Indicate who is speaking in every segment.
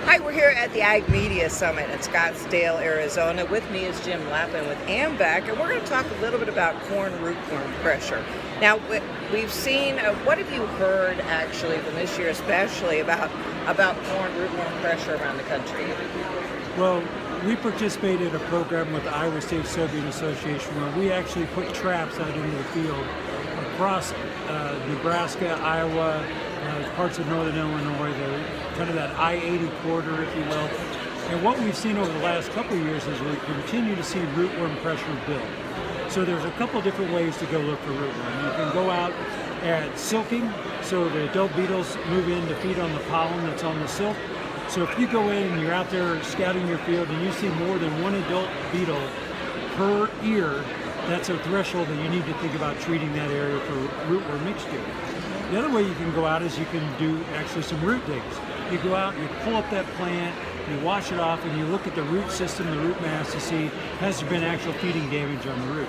Speaker 1: Hi, we're here at the Ag Media Summit in Scottsdale, Arizona. With me is Jim Lappin with AMVAC, and we're going to talk a little bit about corn rootworm pressure. Now, we've seen, what have you heard actually from this year especially about corn rootworm pressure around the country?
Speaker 2: Well, we participated in a program with the Iowa State Soybean Association where we actually put traps out into the field across Nebraska, Iowa, parts of northern Illinois, kind of that I-80 corridor, if you will. And what we've seen over the last couple of years is we continue to see rootworm pressure build. So there's a couple different ways to go look for rootworm. You can go out at silking, so the adult beetles move in to feed on the pollen that's on the silk. So if you go in and you're out there scouting your field and you see more than one adult beetle per ear, that's a threshold that you need to think about treating that area for rootworm mixture. The other way you can go out is you can do actually some root digs. You go out, you pull up that plant, you wash it off, and you look at the root system, the root mass, to see has there been actual feeding damage on the root.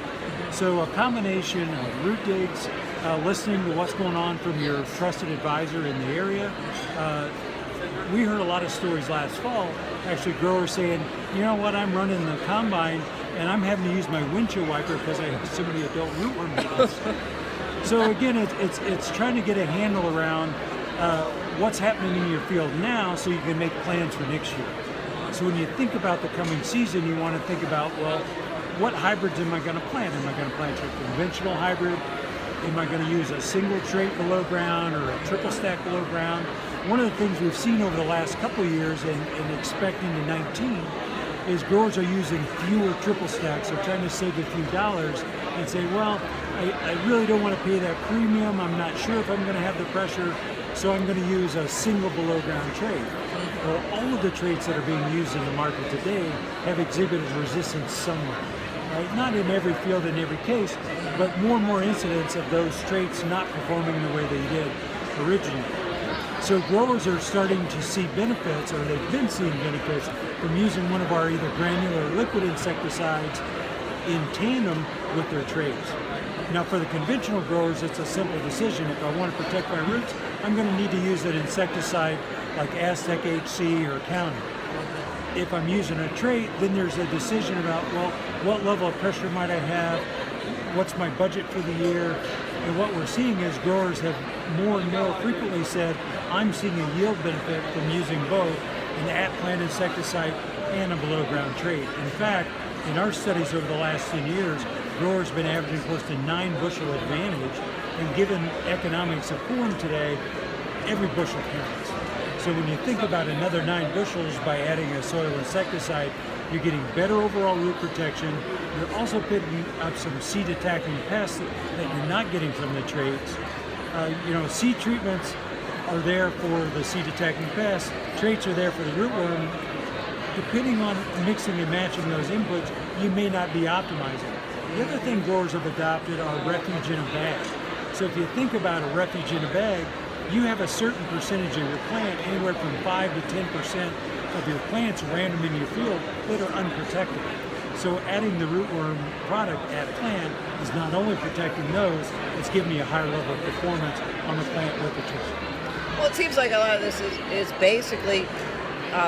Speaker 2: So a combination of root digs, listening to what's going on from your trusted advisor in the area. We heard a lot of stories last fall, actually growers saying, you know what, I'm running the combine and I'm having to use my windshield wiper because I have so many adult rootworm beetles. So again, it's trying to get a handle around what's happening in your field now so you can make plans for next year. So when you think about the coming season, you want to think about, well, what hybrids am I going to plant? Am I going to plant a conventional hybrid? Am I going to use a single trait below ground or a triple stack below ground? One of the things we've seen over the last couple of years and expecting in 19 is growers are using fewer triple stacks. They're trying to save a few dollars and say, well, I really don't want to pay that premium. I'm not sure if I'm going to have the pressure, so I'm going to use a single below ground trait. Well, all of the traits that are being used in the market today have exhibited resistance somewhere. Right? Not in every field, in every case, but more and more incidents of those traits not performing the way they did originally. So growers are starting to see benefits, or they've been seeing benefits, from using one of our either granular or liquid insecticides in tandem with their traits. Now for the conventional growers, it's a simple decision. If I want to protect my roots, I'm going to need to use an insecticide like Aztec HC or Counter. If I'm using a trait, then there's a decision about, well, what level of pressure might I have? What's my budget for the year? And what we're seeing is growers have more and more frequently said, I'm seeing a yield benefit from using both an at-plant insecticide and a below-ground trait. In fact, in our studies over the last 10 years, growers have been averaging close to 9 bushel advantage, and given economics of corn today, every bushel counts. So when you think about another 9 bushels by adding a soil insecticide, you're getting better overall root protection. You're also picking up some seed attacking pests that you're not getting from the traits. Seed treatments are there for the seed attacking pests. Traits are there for the rootworm. Depending on mixing and matching those inputs, you may not be optimizing. The other thing growers have adopted are refuge in a bag. So if you think about a refuge in a bag, you have a certain percentage of your plant, anywhere from 5 to 10% of your plants random in your field that are unprotected. So adding the rootworm product at plant is not only protecting those, it's giving you a higher level of performance on the plant with the trait.
Speaker 1: Well, it seems like a lot of this is basically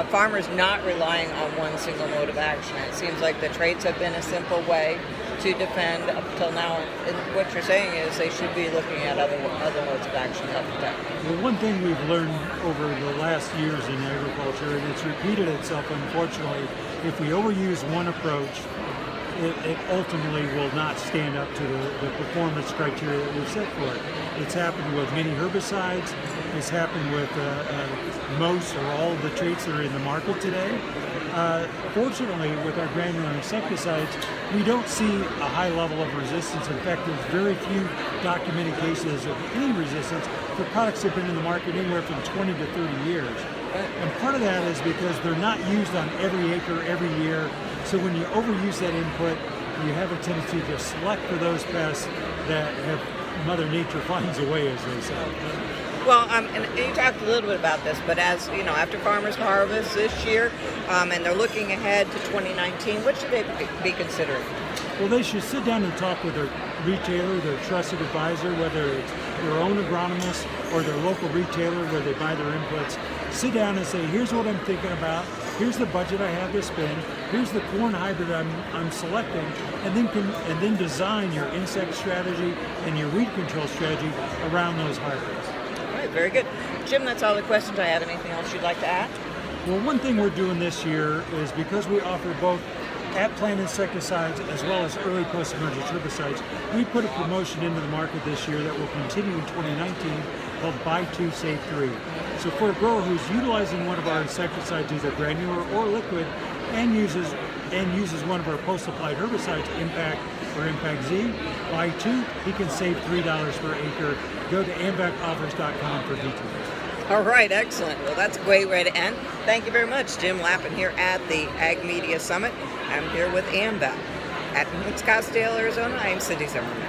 Speaker 1: farmers not relying on one single mode of action. It seems like the traits have been a simple way to defend up until now. And what you're saying is they should be looking at other modes of action to help protect.
Speaker 2: Well, one thing we've learned over the last years in agriculture, and it's repeated itself unfortunately, if we overuse one approach, it ultimately will not stand up to the performance criteria that we've set for it. It's happened with many herbicides. It's happened with most or all of the traits that are in the market today. Fortunately, with our granular insecticides, we don't see a high level of resistance. In fact, there's very few documented cases of any resistance for products that have been in the market anywhere from 20 to 30 years. And part of that is because they're not used on every acre every year. So when you overuse that input, you have a tendency to select for those pests that have Mother Nature finds a way, as they say.
Speaker 1: Well, and you talked a little bit about this, but as you know, after farmers harvest this year, and they're looking ahead to 2019, what should they be considering?
Speaker 2: Well, they should sit down and talk with their retailer, their trusted advisor, whether it's their own agronomist or their local retailer where they buy their inputs. Sit down and say, here's what I'm thinking about, here's the budget I have to spend, here's the corn hybrid I'm selecting, and then design your insect strategy and your weed control strategy around those hybrids.
Speaker 1: All right, very good. Jim, that's all the questions I have. Anything else you'd like to add?
Speaker 2: Well, one thing we're doing this year is because we offer both at-plant insecticides as well as early post-emergence herbicides, we put a promotion into the market this year that will continue in 2019 called Buy 2, Save 3. So for a grower who's utilizing one of our insecticides, either granular or liquid, and uses one of our post-applied herbicides, Impact or Impact Z, Buy 2, he can save $3 per acre. Go to amvacoffers.com for details.
Speaker 1: All right, excellent. Well, that's a great way to end. Thank you very much, Jim Lappin here at the Ag Media Summit. I'm here with AMVAC. At Scottsdale, Arizona, I'm Cindy Zimmerman.